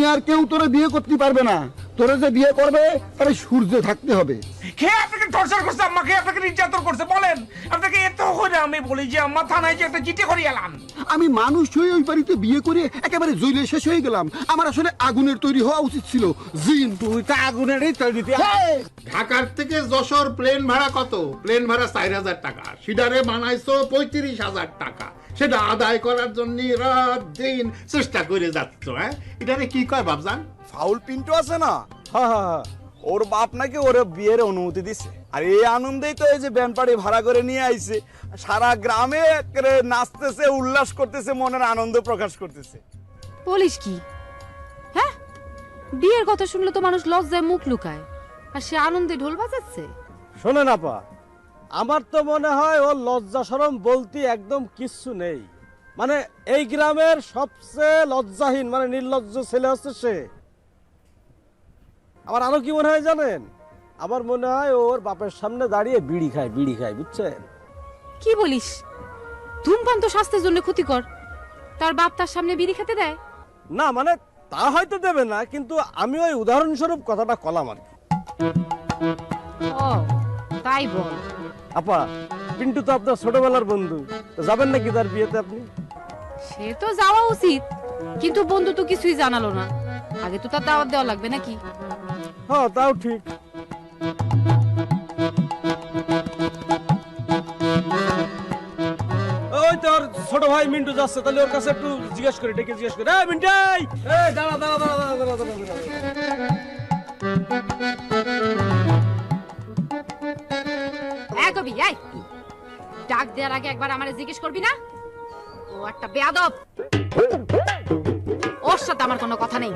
দুনিয়ার কেউ তোরে বিয়ে করতে পারবে না। তোরে যে বিয়ে করবে আরে সূর্যে থাকতে হবে। কে আপনাকে টর্চার করছে, আম্মাকে আপনাকে নির্যাতন করছে বলেন? আপনাকে এত করে আমি বলি যে আম্মা থানায় যে একটা চিঠি করিয়ে এলাম। আমি মানুষ হয়ে ওই বাড়িতে বিয়ে করে একেবারে জ্বলে শেষ হয়ে গেলাম। আমার আসলে আগুনের তৈরি হওয়া উচিত ছিল। জিন তুই তো আগুনেরই তৈরি। ঢাকার থেকে যশোর প্লেন ভাড়া কত? প্লেন ভাড়া 4,000 টাকা। সিডারে বানাইছো 35,000 টাকা। সেটা আদায় করার জন্য রাত দিন চেষ্টা করে যাচ্ছ। হ্যাঁ, এটারে কি কয় বাবজান? ফাউল পিন্টু আছে না, ওর বাপ নাকি ওর বিয়ের অনুমতি দিছে। আর এই আনন্দেই তো এই যে ব্যান্ড পার্টি ভাড়া করে নিয়ে আইছে, সারা গ্রামে একেবারে নাচতেছে, উল্লাস করতেছে, মনের আনন্দ প্রকাশ করতেছে। বলিস কি? হ্যাঁ, বিয়ের কথা শুনলে তো মানুষ লজ্জায় মুখ লুকায়, আর সে আনন্দে ঢোল বাজাচ্ছে। শোনেন আপা, আমার তো মনে হয় ওর লজ্জা শরম বলতে একদম কিচ্ছু নেই। মানে এই গ্রামের সবচেয়ে লজ্জাহীন মানে নির্লজ্জ ছেলে হচ্ছে সে। আমার আরো কি মনে হয় জানেন? আমার মনে হয় ওর বাপের সামনে দাঁড়িয়ে বিড়ি খায়, বুঝছেন? কি বলিস? ধূমপান তো স্বাস্থ্যের জন্য ক্ষতিকর, তার বাপ তার সামনে বিড়ি খেতে দেয়? না মানে তা হয়তো দেবে না, কিন্তু আমি ওই উদাহরণস্বরূপ কথাটা কলাম আর কি। ও তাই বল। আপা, পিন্টু তো আপনার ছোটবেলার বন্ধু, তো যাবেন নাকি তার বিয়েতে আপনি? সে তো যাওয়া উচিত, কিন্তু বন্ধু তো কিছুই জানালো না। আগে তো তার দাওয়াত দেওয়া লাগবে নাকি? হ্যাঁ, তাও ঠিক। ওই তোর ছোট ভাই মিন্টু যাচ্ছে, তাহলে ওর কাছে একটু জিজ্ঞেস করি, ডেকে জিজ্ঞেস করি। এই মিন্টাই, এই দাঁড়া দাঁড়া দাঁড়া দাঁড়া দাঁড়া দাঁড়া। এই কবি, এই ডাক দেওয়ার আগে একবার আমারে জিজ্ঞেস করবি না? ও একটা বেয়াদব, ওর সাথে আমার কোনো কথা নেই।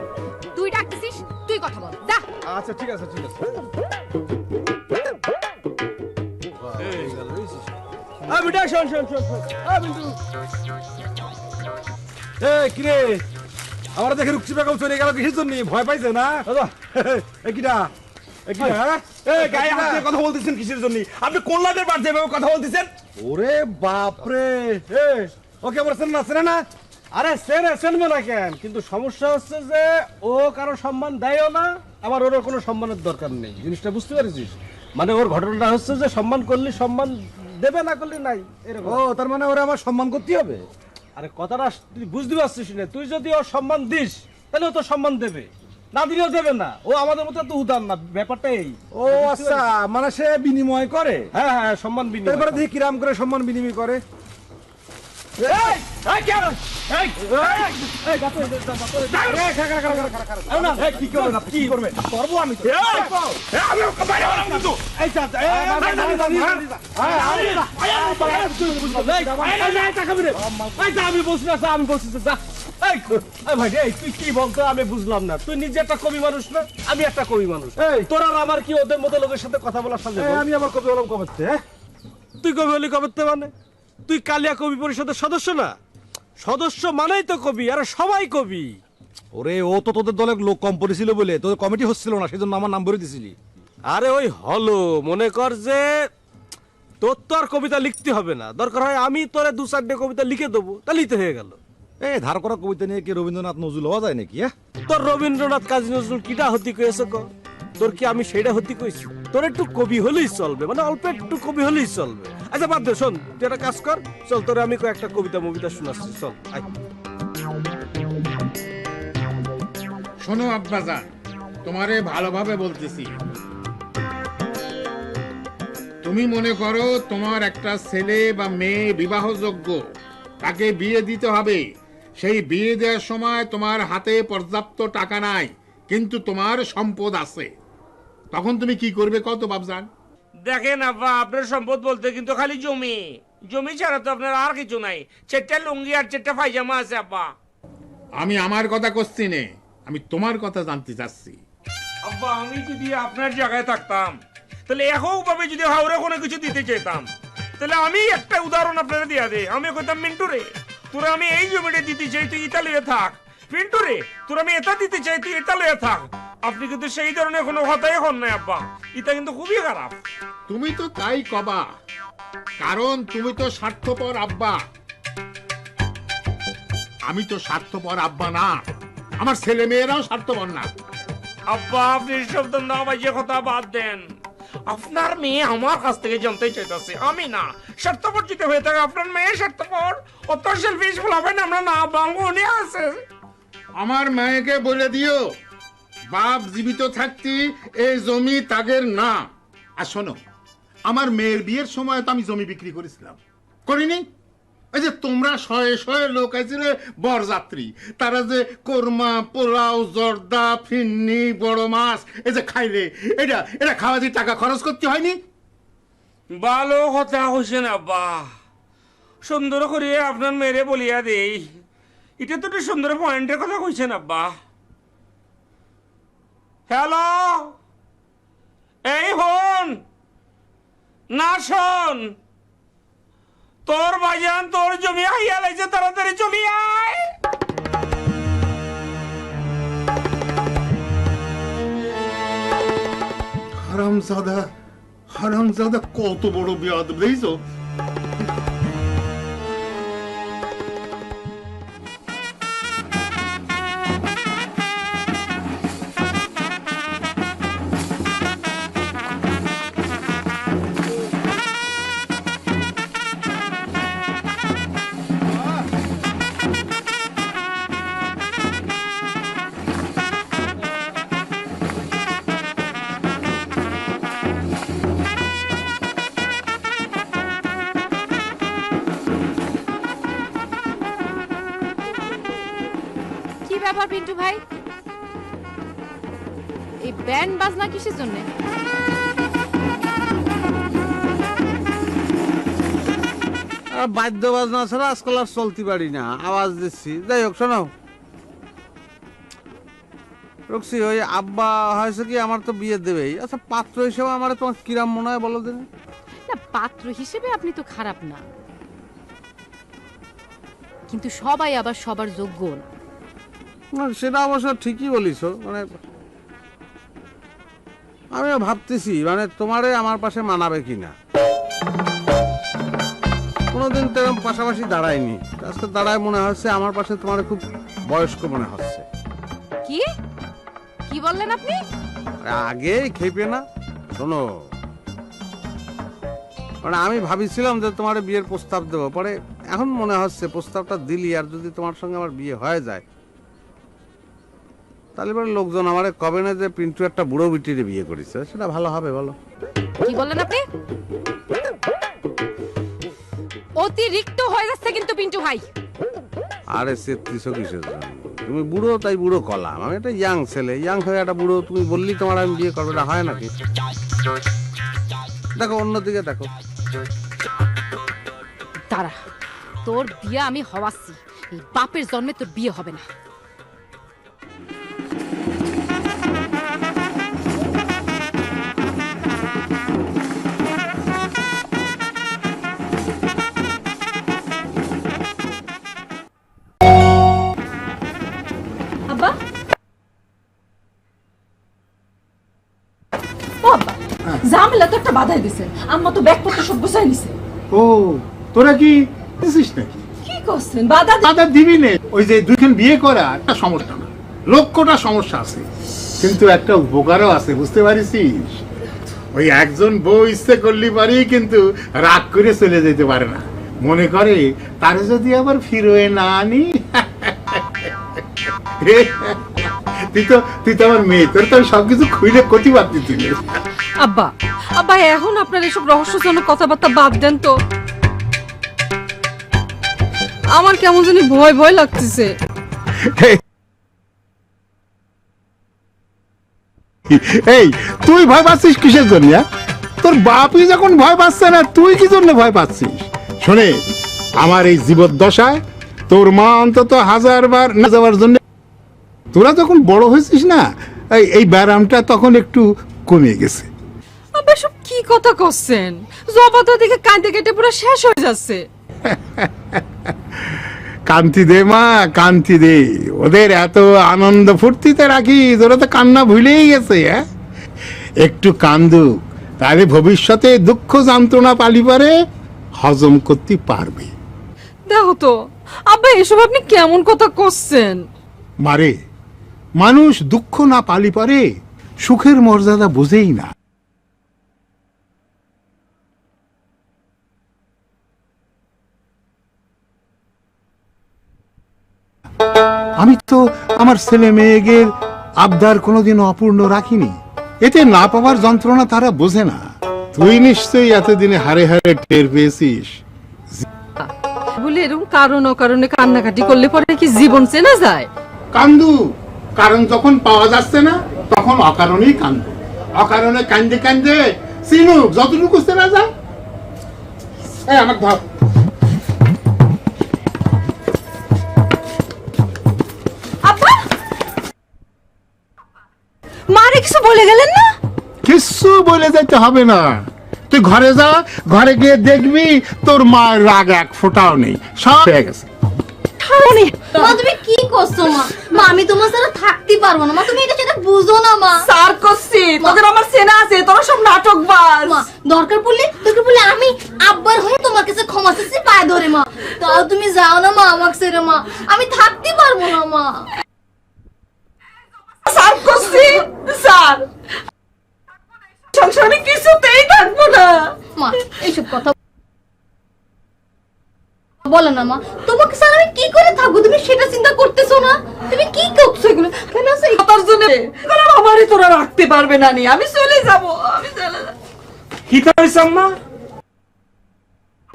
তুই ডাকতেছিস, তুই কথা বল, যা। আচ্ছা ঠিক আছে, ঠিক আছে। মিন্টু শোন শোন শোন শোন। মিন্টু, এই কিরে, আমরা দেখে রুকসি বেগম চলে গেল কিসের জন্য? ভয় পাইছে না? কিটা গায়ে হাত দিয়ে কথা বলতেছেন কিসের জন্য? আপনি কোন লাইনের বাড়ছে এভাবে কথা বলতেছেন? ওরে বাপরে, ওকে আমার চেনে না, চেনে না? আরে চেনবে না কেন? কিন্তু সমস্যা হচ্ছে যে ও কারো সম্মান দেয়ও না, আবার ওর কোনো সম্মানের দরকার নেই। জিনিসটা বুঝতে পারছিস? মানে ওর ঘটনাটা হচ্ছে যে সম্মান করলে সম্মান দেবে, না করলে নাই, এরকম। ও তার মানে ওরা আমার সম্মান করতে হবে? আরে কথাটা তুই বুঝতে পারছিস না? তুই যদি ওর সম্মান দিস তাহলে ও তো সম্মান দেবে, না দিলেও দেবে না। ও আমাদের মতো তো উদার না, ব্যাপারটা এই। ও আচ্ছা, মানে সে বিনিময় করে? হ্যাঁ হ্যাঁ, সম্মান বিনিময়। তারপরে দেখি কিরাম করে সম্মান বিনিময় করে। আমি বলছি না, আমি বলছি তুই কি বলতো আমি বুঝলাম না। তুই নিজে একটা কবি মানুষ না, আমি একটা কবি মানুষ। তোর আর আমার কি ওদের মতো লোকের সাথে কথা বলার সাথে? আমি আবার কবি হলাম কবে? তুই কবি হলি কবে মানে? তুই কালিয়া কবি পরিষদের সদস্য না? সদস্য মানেই তো কবি, আর সবাই কবি। ওরে ও তো তোদের দলে লোক কম পড়েছিল বলে তোদের কমিটি হচ্ছিল না, সেজন্য আমার নাম বলে দিছিলি। আরে ওই হলো, মনে কর যে তোর তো আর কবিতা লিখতে হবে না, দরকার হয় আমি তোরে 2-4টে কবিতা লিখে দেবো, তাহলেই তো হয়ে গেল। এই ধার করা কবিতা নিয়ে কি রবীন্দ্রনাথ নজরুল হওয়া যায় নাকি? তোর রবীন্দ্রনাথ কাজী নজরুল কিটা হতি কয়েছে ক? তোর কি আমি সেইটা হতি কইছি? তোর একটু কবি হলেই চলবে, মানে অল্প একটু কবি হলেই চলবে। আচ্ছা বাদ দে, শোন তুই একটা কাজ কর, চল তোরে আমি একটা কবিতা শোনাচ্ছি, চল আয়। শোনো আব্বাজান, তোমারে ভালোভাবে বলতেছি। তুমি মনে করো তোমার একটা ছেলে বা মেয়ে বিবাহযোগ্য, তাকে বিয়ে দিতে হবে। সেই বিয়ে দেওয়ার সময় তোমার হাতে পর্যাপ্ত টাকা নাই, কিন্তু তোমার সম্পদ আছে। তখন তুমি কি করবে কত বাবজান? দেখেন আব্বা, আপনার সম্পদ বলতে কিন্তু খালি জমি, জমি ছাড়া তো আপনার আর কিছু নাই। 4টা লুঙ্গি আর 4টা পায়জামা আছে আব্বা। আমি আমার কথা করছি নে, আমি তোমার কথা জানতে চাচ্ছি। আব্বা, আমি যদি আপনার জায়গায় থাকতাম তাহলে এককভাবে যদি হাওড়ে কোনো কিছু দিতে চাইতাম, তাহলে আমি একটা উদাহরণ আপনারা দিয়া দে। আমি কইতাম, মিন্টু রে তোরা আমি এই জমিটা দিতে চাই, তুই ইতালিয়ে থাক। পিন্টু রে তোরা আমি এটা দিতে চাই, তুই ইতালিয়ে থাক। আপনি কিন্তু সেই ধরনের কোনো কথাই হন নাই আব্বা, এটা কিন্তু খুবই খারাপ। তুমি তো তাই কবা, কারণ তুমি তো স্বার্থপর আব্বা। আমি তো স্বার্থপর আব্বা না, আমার ছেলে মেয়েরাও স্বার্থপর না। আব্বা আপনি সব ধন্দা বাজে কথা বাদ দেন। আপনার মেয়ে আমার কাছ থেকে জানতে চাইতেছে, আমি না। স্বার্থপর যদি হয়ে থাকে আপনার মেয়ে স্বার্থপর, অত সেলফিশ বলাবেন আমরা না, বাঙ্গনে আছে। আমার মেয়েকে বলে দিও বাপ জীবিত থাকতে এই জমি তাগের না। আর শোনো, আমার মেয়ের বিয়ের সময় তো আমি জমি বিক্রি করেছিলাম, করিনি? এই যে তোমরা শয়ে শয়ে লোক আইছিলে বরযাত্রী, তারা যে কোরমা, পোলাও, জর্দা, ফিন্নি, বড় মাছ এই যে খাইলে, এটা এটা খাওয়া দিয়ে টাকা খরচ করতে হয়নি? ভালো কথা হইছেন আব্বা, সুন্দর করে আপনার মেয়েরে বলিয়া দেই। এটা তো একটা সুন্দর পয়েন্টের কথা কইছেন আব্বা। হ্যালো, এই হন না, শোন, তোর ভাইজান তোর জমি হাইয়া লাইছে, তাড়াতাড়ি চলি আয়। হারামজাদা কত বড় বিয়াদব দেখছো? কি ব্যাপার পিন্টু ভাই, এই ব্যান্ড বাজনা কিসের জন্য? বাদ্য বাজনা ছাড়া আজকাল আর চলতে পারি না, আওয়াজ দিচ্ছি। যাই হোক, শোনো রক্সি, ওই আব্বা হয়েছে কি আমার তো বিয়ে দেবেই। আচ্ছা, পাত্র হিসেবে আমার তোমার কিরাম মনে হয় বলো দিন? না, পাত্র হিসেবে আপনি তো খারাপ না, কিন্তু সবাই আবার সবার যোগ্য না। সেটা অবশ্য ঠিকই বলিস। মানে আমিও ভাবতেছি, মানে তোমারে আমার পাশে মানাবে কিনা। কোনোদিন তো এরকম পাশাপাশি দাঁড়ায়নি, আজকে দাঁড়ায় মনে হচ্ছে আমার পাশে তোমার খুব বয়স্ক মনে হচ্ছে। কি কি বললেন আপনি? আগে খেপে না, শোনো, মানে আমি ভাবিছিলাম যে তোমার বিয়ের প্রস্তাব দেবো, পরে এখন মনে হচ্ছে প্রস্তাবটা দিলি আর যদি তোমার সঙ্গে আমার বিয়ে হয়ে যায়, তাহলে পরে লোকজন আমারে কবে না যে পিন্টু একটা বুড়ো বিটিরে বিয়ে করেছে, সেটা ভালো হবে বলো? কি বললেন আপনি? অতিরিক্ত হয়ে যাচ্ছে কিন্তু পিন্টু ভাই। আরে সেত্রিশ কিসের জন্য? তুমি বুড়ো তাই বুড়ো কলাম, আমি একটা ইয়াং ছেলে, ইয়াং হয়ে একটা বুড়ো তুমি বললি তোমার আমি বিয়ে করবো, না হয় নাকি? দেখো অন্যদিকে দেখো। তারা তোর বিয়ে আমি হওয়াচ্ছি, এই বাপের জন্মে তোর বিয়ে হবে না। আব্বা, ও আব্বা, ঝামেলা তো একটা বাধাই দিছে। আম্মা তো ব্যাগপত্র সব গুছাই নিছে। ও, তোরা কি দিছিস নাকি? কি করছেন? বাধা দাদা দিবি নে। ওই যে দুইখান বিয়ে করা একটা সমস্যা না, লক্ষটা সমস্যা আছে, কিন্তু একটা উপকারও আছে, বুঝতে পারিস? ওই একজন বউ ইচ্ছে করলি পারি কিন্তু রাগ করে চলে যেতে পারে না, মনে করে তারে যদি আবার ফিরোয় না আনি। তুই তো আমার মেয়ে, তোর তো আমি সবকিছু খুইলে ক্ষতি বাদ দিচ্ছি। আব্বা, আব্বা এখন আপনার এসব রহস্যজনক কথাবার্তা বাদ দেন তো। আমার কেমন জানি ভয় ভয় লাগতেছে। এই তুই ভয় পাচ্ছিস কিসের জন্য? তোর বাপই যখন ভয় পাচ্ছে না, তুই কি জন্য ভয় পাচ্ছিস? শোনে, আমার এই জীবদ্দশায় তোর মা অন্তত 1000 বার না যাওয়ার জন্য, তোরা যখন বড় হয়েছিস না, এই ব্যারামটা তখন একটু কমে গেছে। আব্বা সব কি কথা করছেন? জবা তো দেখে কাঁদে কেটে পুরো শেষ হয়ে যাচ্ছে। কান্তি দে মা, কান্তি দে, ওদের এত আনন্দ ফুর্তিতে রাখি, ওরা তো কান্না ভুলেই গেছে। হ্যাঁ, একটু কান্দুক, তাহলে ভবিষ্যতে দুঃখ যন্ত্রণা পালি পারে হজম করতে পারবে। দেখো তো আব্বা, এসব আপনি কেমন কথা করছেন? মারে, মানুষ দুঃখ না পালি পারে সুখের মর্যাদা বোঝেই না। আমি তো আমার ছেলে মেয়েদের আবদার কোনোদিনও অপূর্ণ রাখিনি। এতে না পাওয়ার যন্ত্রণা তারা বোঝে না। তুই নিশ্চয়ই এতদিনে হারে হারে টের পেয়েছিস। বলে এরকম কারণ অকারণে কান্নাকাটি করলে পরে কি জীবন চেনা যায়? কান্দু, কারণ যখন পাওয়া যাচ্ছে না তখন অকারণেই কান্দু। অকারণে কান্দে কান্দে চিনু যতটুকু চেনা যায়। এই আমার ধর। আব্বা, মারে কিছু বলে গেলেন না? কিচ্ছু বলে যেতে হবে না, তুই ঘরে যা, ঘরে গিয়ে দেখবি তোর মায়ের রাগ এক ফোঁটাও নেই, সব হয়ে গেছে। মা তুমি কি করছো মা? মা আমি তোমার সাথে থাকতে পারবো না মা, তুমি এটা সেটা বুঝো না মা। সার করছি তোদের আমার সেনা আছে, তোরা সব নাটক বাজ। মা দরকার পড়লে আমি আব্বার হয়ে তোমার কাছে ক্ষমা চাইছি পায়ে ধরে মা, তাও তুমি যাও না মা আমাকে ছেড়ে মা, আমি থাকতে পারবো না মা। সার করছি স্যার, সংসারে কিছুতেই থাকবো না মা। এইসব কথা বলো না মা, তোমাকে স্যার আমি কি করে থাকবো তুমি সেটা চিন্তা করতেছো না? তুমি কি করছো এগুলো কেন? তোর জন্য আমারই তোরা রাখতে পারবে না নি, আমি চলে যাবো, আমি চলে যাবো। খিতা হইছে আম্মা?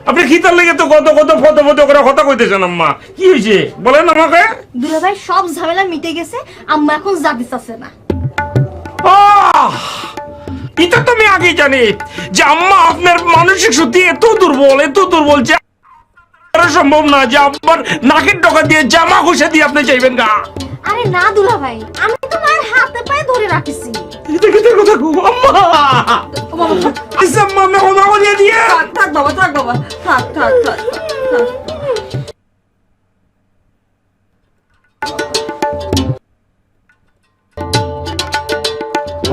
আপনি খিতার লেগে তো কত কত ফটো ফটো করে কথা কইতেছেন আম্মা, কি হয়েছে বলেন আমাকে। দুলাভাই সব ঝামেলা মিটে গেছে, আম্মা এখন যাতে চাচ্ছে না। এটা তো আমি আগেই জানি যে আম্মা আপনার মানসিক সত্যি এত দুর্বল যে সম্ভব না যে আপনার নাকের ডগা দিয়ে জামা ঘষে দিয়ে আপনি চাইবেন গা। আরে না দুলাভাই, আমি তো মায়ের হাতে পায়ে ধরে রাখিছি। এটা কি তোর কথা গো আম্মা? আচ্ছা আম্মা আমি ক্ষমা করে দিয়ে। থাক বাবা, থাক বাবা, থাক থাক থাক থাক।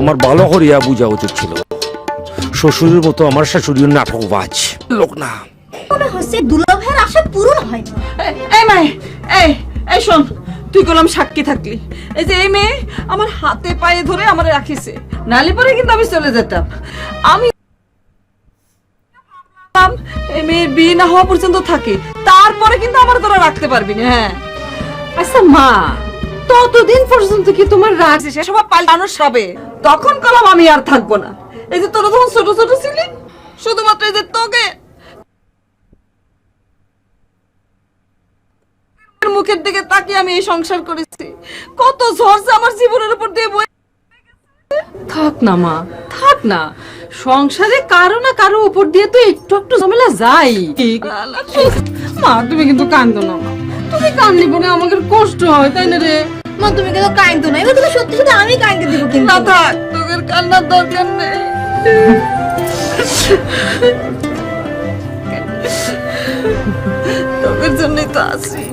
আমার ভালো করিয়া বুঝা উচিত ছিল, শ্বশুরের মতো আমার শাশুড়ির নাটকবাজ লোক না। মনে হচ্ছে দুলাভাইয়ের আশা পূরণ হয়নি। এই মেয়ে, এই শোন, তুই কলম সাক্ষী থাকলি, এই যে এই মেয়ে আমার হাতে পায়ে ধরে আমার রাখিছে, নালে পরে কিন্তু আমি চলে যেতাম। আমি এই মেয়ের বিয়ে না হওয়া পর্যন্ত থাকে, তারপরে কিন্তু আমার তোরা রাখতে পারবি না। হ্যাঁ আচ্ছা মা, ততদিন পর্যন্ত কি তোমার রাগ সেসব পাল্টানো হবে? তখন কলম আমি আর থাকবো না। এই যে তোরা যখন ছোট ছোট ছিলি, শুধুমাত্র এই যে তোকে মুখের দিকে তাকিয়ে আমি এই সংসার করেছি, কত ঝড় আমার জীবনের উপর দিয়ে বয়ে। থাক না মা, থাক না, সংসারে কারো না কারো উপর দিয়ে তো একটু একটু ঝামেলা যাই। মা তুমি কিন্তু কান্দো না, মা তুমি কান্দলি বলে আমাদের কষ্ট হয়, তাই না রে? মা তুমি কিন্তু কাঁদো না, এবার তুমি সত্যি সত্যি আমি কাঁদতে দিব কিন্তু। না থাক, তোদের কান্নার দরকার নেই, তোদের জন্যই তো আছি।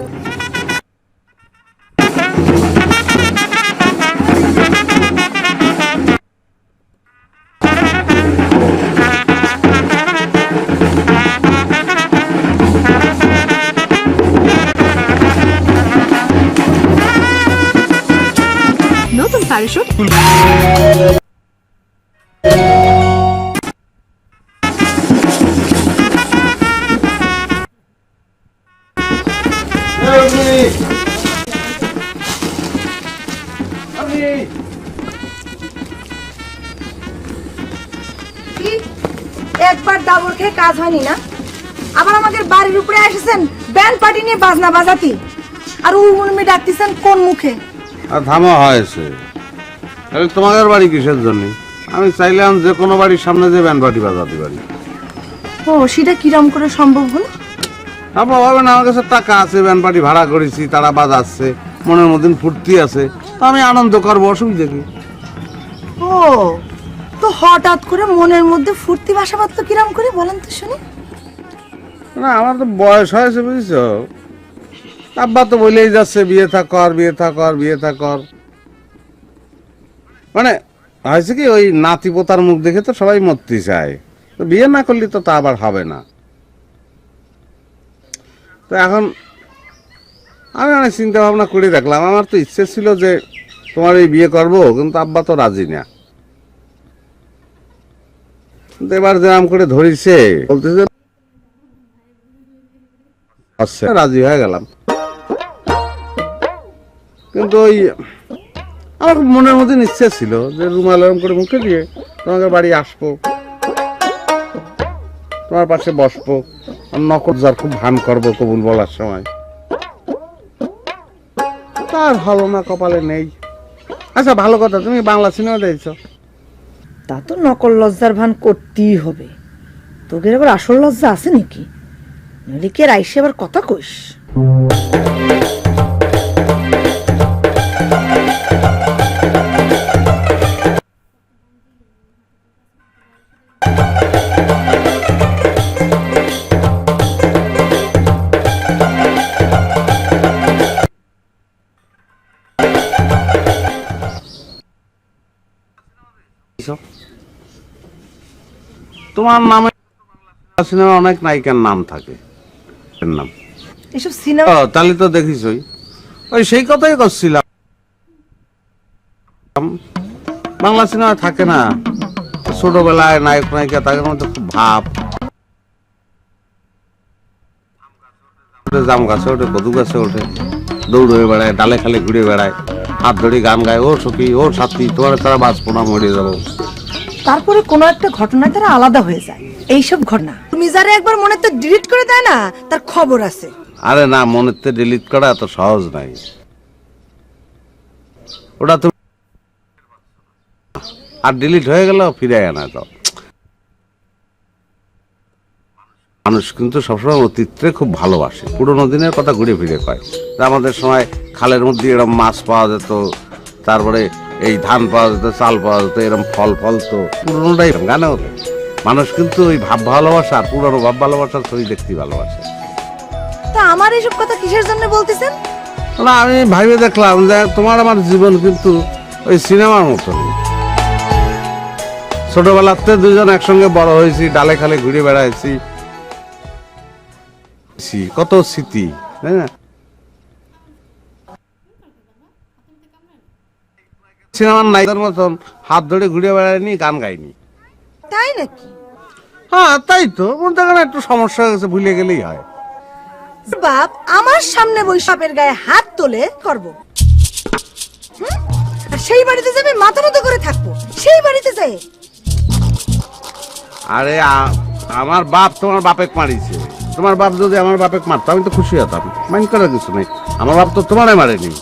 নতুন প্যারাশুট একবার দাবর খেয়ে কাজ হয়নি না, আবার আমাদের বাড়ির উপরে এসেছেন ব্যান্ড পার্টি নিয়ে বাজনা বাজাতি, আর উর্মি ডাকতেছেন কোন মুখে? আর থামা হয়েছে, তোমাদের বাড়ি কিসের জন্য? আমি চাইলাম যে কোনো বাড়ির সামনে যে ব্যান্ড পার্টি বাজাতে পারি। ও সেটা কিরম করে সম্ভব হলো? আপনার ভাবেন আমার কাছে টাকা আছে, ব্যান্ড পার্টি ভাড়া করেছি, তারা বাজাচ্ছে, মনের মধ্যে ফুর্তি আছে, তো আমি আনন্দ করবো, অসুবিধা কি? ও তো হঠাৎ করে মনের মধ্যে ফুর্তি বাসা বাঁধতো কিরম করে বলেন তো শুনি? না আমার তো বয়স হয়েছে বুঝছো, আব্বা তো বলেই যাচ্ছে বিয়ে থা কর, বিয়ে থা কর, বিয়ে থা কর। মানে হয়েছে কি, ওই নাতি পোতার মুখ দেখে তো সবাই মরতে চায়, তো বিয়ে না করলে তো তা আবার হবে না। তো এখন আমি অনেক চিন্তা ভাবনা করে দেখলাম, আমার তো ইচ্ছে ছিল যে তোমার এই বিয়ে করবো, কিন্তু আব্বা তো রাজি না। কিন্তু এবার যেরাম করে ধরিছে বলতেছে আচ্ছা রাজি হয়ে গেলাম। কিন্তু ওই আমার মনের মধ্যে ইচ্ছে ছিল যে রুমাল এরম করে মুখে দিয়ে তোমাকে বাড়ি আসবো, তোমার পাশে বসবো, আর নকল যার খুব ভান করবো কবুল বলার সময়। তার ভালো না, কপালে নেই। আচ্ছা ভালো কথা, তুমি বাংলা সিনেমা দেখছো? তা তো নকল লজ্জার ভান করতেই হবে, তোদের আবার আসল লজ্জা আছে নাকি? নলিকের আইসে আবার কথা কইস। তোমার নামে সিনেমা অনেক নায়িকার নাম থাকে, নাম এসব সিনেমা তাহলে তো দেখিসই। ওই সেই কথাই করছিলাম, বাংলা সিনেমা থাকে না ছোটবেলায় নায়ক নায়িকা, তাদের মধ্যে খুব ভাব, জাম গাছে ওঠে, কদু গাছে ওঠে, দৌড় হয়ে বেড়ায়, ডালে খালে ঘুরে বেড়ায়, হাত ধরে গান গায়, ও সখী ও সাথী তোমার তারা বাঁচবো না, মরে যাবো। তারপরে কোনো একটা ঘটনায় তারা আলাদা হয়ে যায়। এইসব ঘটনা তুমি যারা একবার মনে তো ডিলিট করে দেয় না, তার খবর আছে। আরে না, মনের তে ডিলিট করা এত সহজ নাই। ওটা তো আর ডিলিট হয়ে গেল ফিরে আনা তো। মানুষ কিন্তু সবসময় অতীতকে খুব ভালোবাসে, পুরোনো দিনের কথা ঘুরে ফিরে কয়। আমাদের সময় খালের মধ্যে এরকম মাছ পাওয়া যেত, তারপরে এই ধান পাওয়া যেত, চাল পাওয়া যেত, এরকম ফল তো পুরোনোটাই গানে হতো। মানুষ কিন্তু ওই ভাব ভালোবাসা, পুরোনো ভাব ভালোবাসার ছবি দেখতে ভালোবাসে। তা আমার এইসব কথা কিসের জন্য বলতেছেন? না আমি ভাইবে দেখলাম যে তোমার আমার জীবন কিন্তু ওই সিনেমার মতন। ছোটবেলাতে দুজন একসঙ্গে বড় হয়েছি, ডালে খালে ঘুরে বেড়াইছি, কত স্মৃতি, তাই না? সিনেমার নায়িকার মতন হাত ধরে ঘুরে বেড়ায়নি, গান গাইনি। তাই নাকি? হ্যাঁ তাই তো, মনে দেখেন একটু সমস্যা হয়ে গেছে, ভুলে গেলেই হয়। বাপ আমার সামনে বৈশাপের গায়ে হাত তোলে করবো, আর সেই বাড়িতে যাবে মাথা মতো করে থাকবো, সেই বাড়িতে যাই। আরে আমার বাপ তোমার বাপেক মারিছে, তোমার বাপ যদি আমার বাপেক মারতো আমি তো খুশি হতাম, মাইন্ড করার কিছু নেই। আমার বাপ তো তোমারে মারেনি।